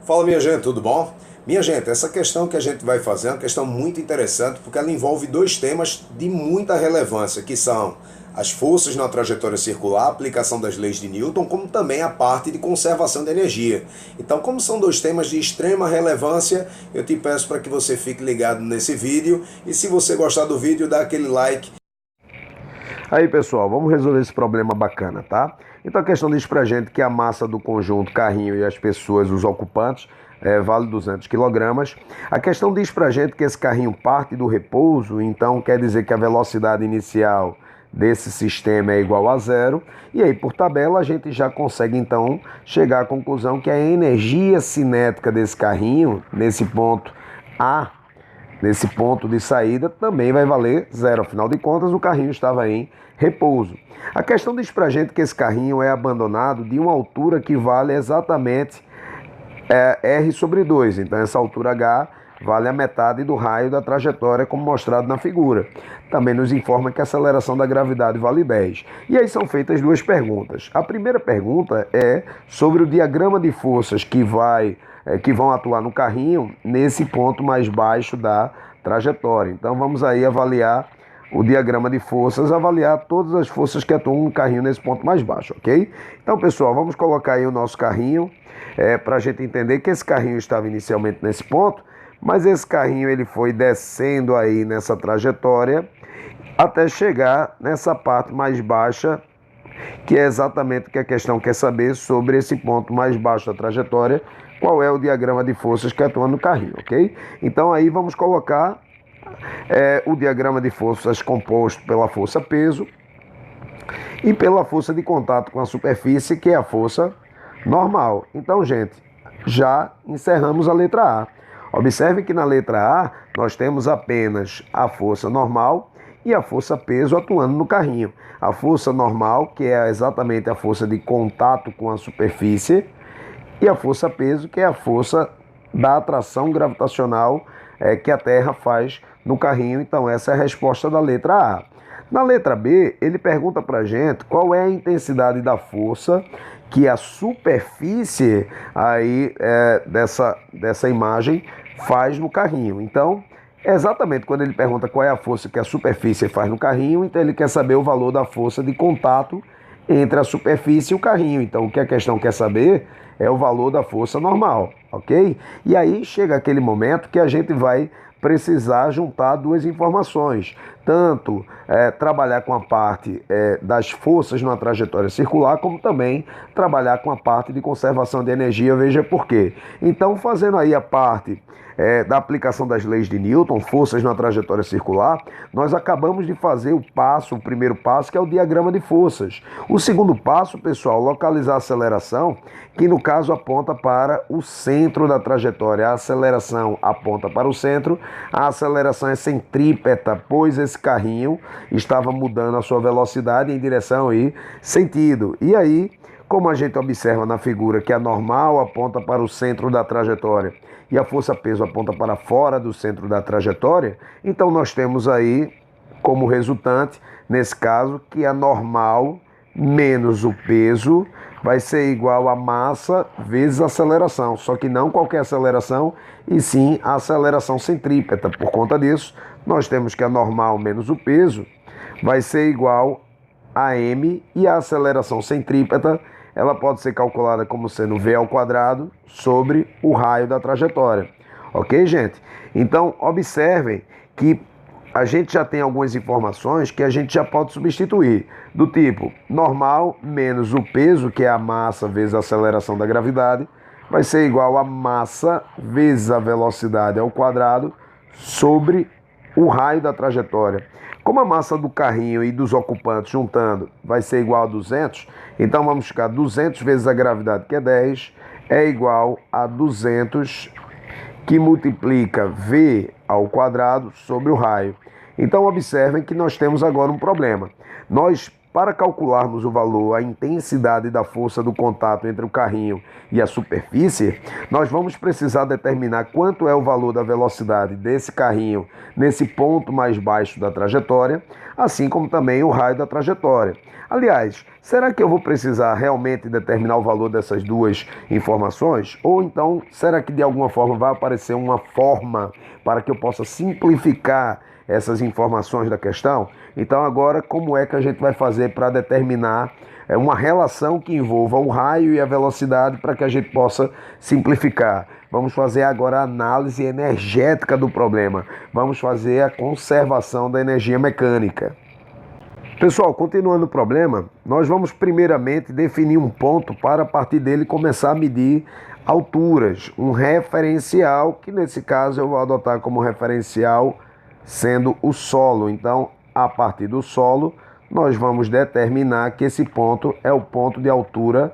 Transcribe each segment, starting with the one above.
Fala, minha gente, tudo bom? Minha gente, essa questão que a gente vai fazer é uma questão muito interessante porque ela envolve dois temas de muita relevância, que são as forças na trajetória circular, a aplicação das leis de Newton, como também a parte de conservação de energia. Então, como são dois temas de extrema relevância, eu te peço para que você fique ligado nesse vídeo e se você gostar do vídeo, dá aquele like. Aí, pessoal, vamos resolver esse problema bacana, tá? Então a questão diz pra gente que a massa do conjunto carrinho e as pessoas, os ocupantes, vale 200 quilogramas. A questão diz pra gente que esse carrinho parte do repouso, então quer dizer que a velocidade inicial desse sistema é igual a zero. E aí, por tabela, a gente já consegue então chegar à conclusão que a energia cinética desse carrinho, nesse ponto A, nesse ponto de saída, também vai valer zero. Afinal de contas, o carrinho estava em repouso. A questão diz pra gente que esse carrinho é abandonado de uma altura que vale exatamente R sobre 2. Então, essa altura H vale a metade do raio da trajetória, como mostrado na figura. Também nos informa que a aceleração da gravidade vale 10. E aí são feitas duas perguntas. A primeira pergunta é sobre o diagrama de forças que vão atuar no carrinho nesse ponto mais baixo da trajetória. Então vamos aí avaliar o diagrama de forças, avaliar todas as forças que atuam no carrinho nesse ponto mais baixo, ok? Então, pessoal, vamos colocar aí o nosso carrinho para a gente entender que esse carrinho estava inicialmente nesse ponto, mas esse carrinho ele foi descendo aí nessa trajetória até chegar nessa parte mais baixa, que é exatamente o que a questão quer saber sobre esse ponto mais baixo da trajetória, qual é o diagrama de forças que atuam no carrinho, ok? Então aí vamos colocar o diagrama de forças composto pela força peso e pela força de contato com a superfície, que é a força normal. Então, gente, já encerramos a letra A. Observe que na letra A nós temos apenas a força normal e a força peso atuando no carrinho. A força normal, que é exatamente a força de contato com a superfície, e a força peso, que é a força da atração gravitacional que a Terra faz no carrinho. Então essa é a resposta da letra A. Na letra B, ele pergunta para a gente qual é a intensidade da força que a superfície aí, dessa imagem faz no carrinho. Então, exatamente quando ele pergunta qual é a força que a superfície faz no carrinho, então ele quer saber o valor da força de contato entre a superfície e o carrinho. Então, o que a questão quer saber é o valor da força normal, ok? E aí chega aquele momento que a gente vai precisar juntar duas informações, tanto trabalhar com a parte das forças na trajetória circular, como também trabalhar com a parte de conservação de energia, veja por quê. Então, fazendo aí a parte da aplicação das leis de Newton, forças na trajetória circular, nós acabamos de fazer o primeiro passo, que é o diagrama de forças. O segundo passo, pessoal, localizar a aceleração, que no caso aponta para o centro da trajetória. A aceleração aponta para o centro, a aceleração é centrípeta, pois esse carrinho estava mudando a sua velocidade em direção e sentido. E aí, como a gente observa na figura que a normal aponta para o centro da trajetória e a força-peso aponta para fora do centro da trajetória, então nós temos aí como resultante, nesse caso, que a normal menos o peso vai ser igual a massa vezes a aceleração, só que não qualquer aceleração, e sim a aceleração centrípeta. Por conta disso, nós temos que a normal menos o peso vai ser igual a m, e a aceleração centrípeta ela pode ser calculada como sendo v ao quadrado sobre o raio da trajetória. Ok, gente? Então, observem que a gente já tem algumas informações que a gente já pode substituir, do tipo normal menos o peso, que é a massa vezes a aceleração da gravidade, vai ser igual a massa vezes a velocidade ao quadrado sobre o raio da trajetória. Como a massa do carrinho e dos ocupantes juntando vai ser igual a 200, então vamos ficar 200 vezes a gravidade, que é 10, é igual a 200 que multiplica v ao quadrado sobre o raio. Então observem que nós temos agora um problema. Nós para calcularmos o valor, a intensidade da força do contato entre o carrinho e a superfície, nós vamos precisar determinar quanto é o valor da velocidade desse carrinho nesse ponto mais baixo da trajetória, assim como também o raio da trajetória. Aliás, será que eu vou precisar realmente determinar o valor dessas duas informações? Ou então, será que de alguma forma vai aparecer uma forma para que eu possa simplificar essas informações da questão? Então agora, como é que a gente vai fazer para determinar uma relação que envolva o raio e a velocidade para que a gente possa simplificar? Vamos fazer agora a análise energética do problema. Vamos fazer a conservação da energia mecânica. Pessoal, continuando o problema, nós vamos primeiramente definir um ponto para a partir dele começar a medir alturas, um referencial, que nesse caso eu vou adotar como referencial sendo o solo. Então, a partir do solo, nós vamos determinar que esse ponto é o ponto de altura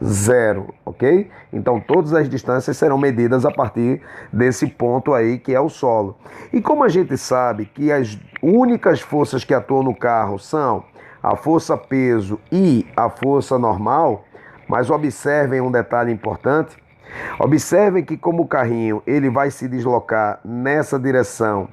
0, ok? Então, todas as distâncias serão medidas a partir desse ponto aí, que é o solo. E como a gente sabe que as únicas forças que atuam no carro são a força peso e a força normal, mas observem um detalhe importante. Observem que como o carrinho ele vai se deslocar nessa direção,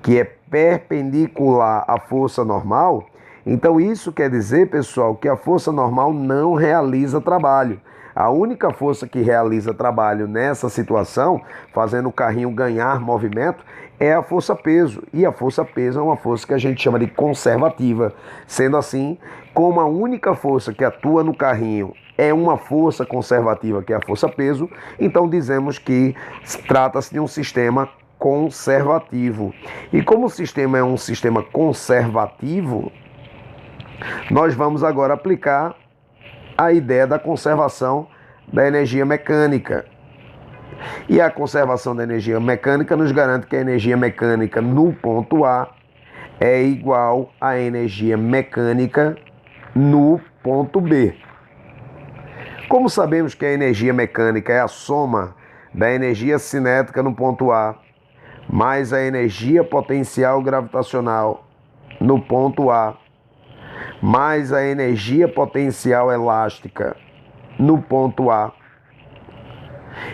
que é perpendicular à força normal, então isso quer dizer, pessoal, que a força normal não realiza trabalho. A única força que realiza trabalho nessa situação, fazendo o carrinho ganhar movimento, é a força peso. E a força peso é uma força que a gente chama de conservativa. Sendo assim, como a única força que atua no carrinho é uma força conservativa, que é a força peso, então dizemos que trata-se de um sistema conservativo. E como o sistema é um sistema conservativo, nós vamos agora aplicar a ideia da conservação da energia mecânica. E a conservação da energia mecânica nos garante que a energia mecânica no ponto A é igual à energia mecânica no ponto B. Como sabemos que a energia mecânica é a soma da energia cinética no ponto A mais a energia potencial gravitacional no ponto A mais a energia potencial elástica no ponto A,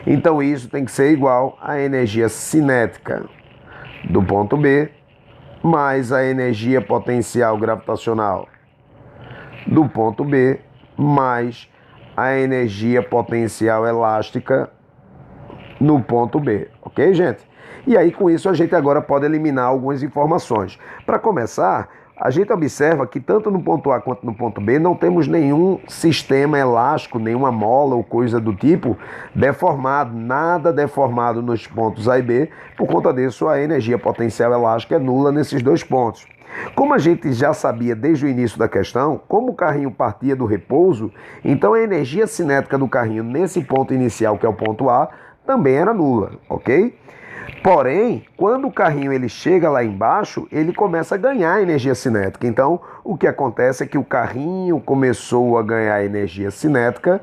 então isso tem que ser igual à energia cinética do ponto B mais a energia potencial gravitacional do ponto B mais a energia potencial elástica no ponto B, ok, gente? E aí com isso a gente agora pode eliminar algumas informações. Para começar, a gente observa que tanto no ponto A quanto no ponto B não temos nenhum sistema elástico, nenhuma mola ou coisa do tipo deformado, nada deformado nos pontos A e B. Por conta disso, a energia potencial elástica é nula nesses dois pontos. Como a gente já sabia desde o início da questão, como o carrinho partia do repouso, então a energia cinética do carrinho nesse ponto inicial, que é o ponto A, também era nula, ok? Porém, quando o carrinho ele chega lá embaixo, ele começa a ganhar energia cinética. Então, o que acontece é que o carrinho começou a ganhar energia cinética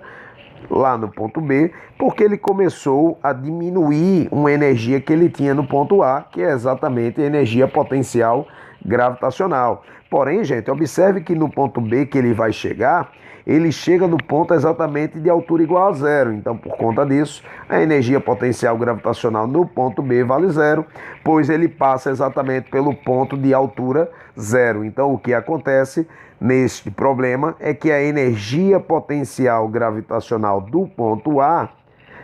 lá no ponto B, porque ele começou a diminuir uma energia que ele tinha no ponto A, que é exatamente a energia potencial gravitacional. Porém, gente, observe que no ponto B que ele chega no ponto exatamente de altura igual a 0. Então, por conta disso, a energia potencial gravitacional no ponto B vale 0, pois ele passa exatamente pelo ponto de altura 0. Então, o que acontece neste problema é que a energia potencial gravitacional do ponto A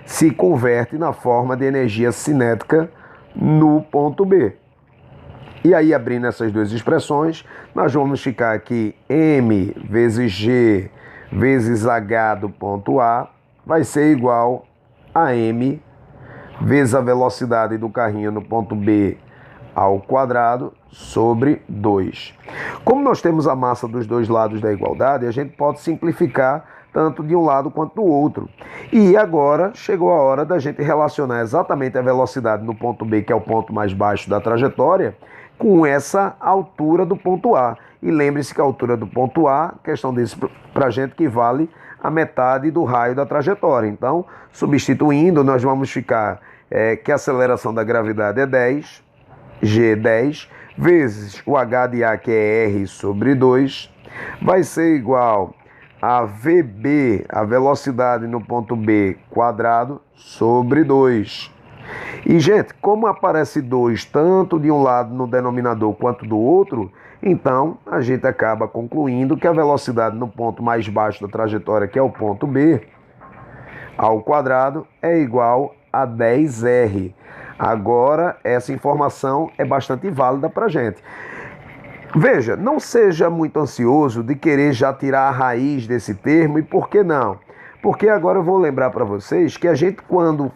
se converte na forma de energia cinética no ponto B. E aí, abrindo essas duas expressões, nós vamos ficar aqui M vezes G vezes H do ponto A vai ser igual a M vezes a velocidade do carrinho no ponto B ao quadrado sobre 2. Como nós temos a massa dos dois lados da igualdade, a gente pode simplificar tanto de um lado quanto do outro. E agora chegou a hora da gente relacionar exatamente a velocidade no ponto B, que é o ponto mais baixo da trajetória, com essa altura do ponto A. E lembre-se que a altura do ponto A, questão desse para a gente, equivale a metade do raio da trajetória. Então, substituindo, nós vamos ficar que a aceleração da gravidade é 10, G10, vezes o H de A, que é R sobre 2, vai ser igual a VB, a velocidade no ponto B quadrado, sobre 2. E, gente, como aparece 2 tanto de um lado no denominador quanto do outro, então a gente acaba concluindo que a velocidade no ponto mais baixo da trajetória, que é o ponto B, ao quadrado, é igual a 10R. Agora, essa informação é bastante válida para a gente. Veja, não seja muito ansioso de querer já tirar a raiz desse termo, e por que não? Porque agora eu vou lembrar para vocês que a gente, quando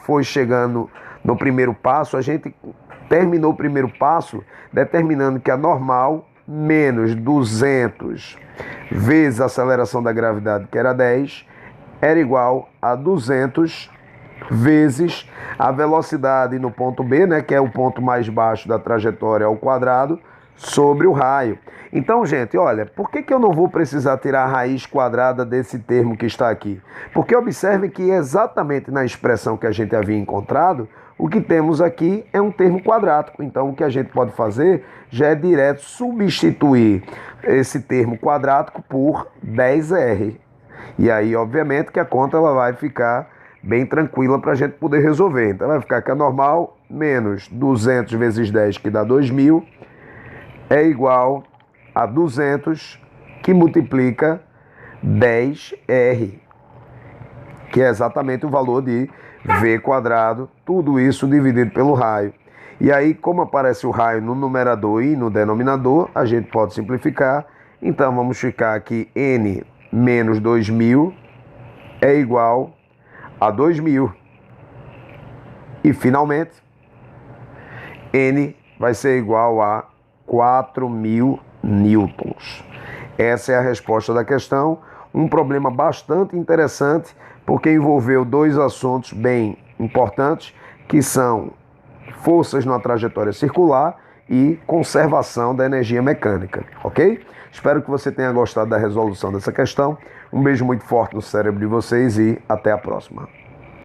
foi chegando no primeiro passo, a gente terminou o primeiro passo determinando que a normal menos 200 vezes a aceleração da gravidade, que era 10, era igual a 200 vezes a velocidade no ponto B, né, que é o ponto mais baixo da trajetória ao quadrado, sobre o raio. Então, gente, olha, por que eu não vou precisar tirar a raiz quadrada desse termo que está aqui? Porque observe que exatamente na expressão que a gente havia encontrado, o que temos aqui é um termo quadrático. Então, o que a gente pode fazer já é direto substituir esse termo quadrático por 10R. E aí, obviamente, que a conta ela vai ficar bem tranquila para a gente poder resolver. Então, vai ficar que a normal menos 200 vezes 10, que dá 2.000, é igual a 200, que multiplica 10R, que é exatamente o valor de V quadrado, tudo isso dividido pelo raio. E aí, como aparece o raio no numerador e no denominador, a gente pode simplificar. Então, vamos ficar aqui N menos 2.000 é igual a 2.000. E, finalmente, N vai ser igual a 4.000 newtons. Essa é a resposta da questão. Um problema bastante interessante, porque envolveu dois assuntos bem importantes, que são forças na trajetória circular e conservação da energia mecânica, ok? Espero que você tenha gostado da resolução dessa questão. Um beijo muito forte no cérebro de vocês e até a próxima.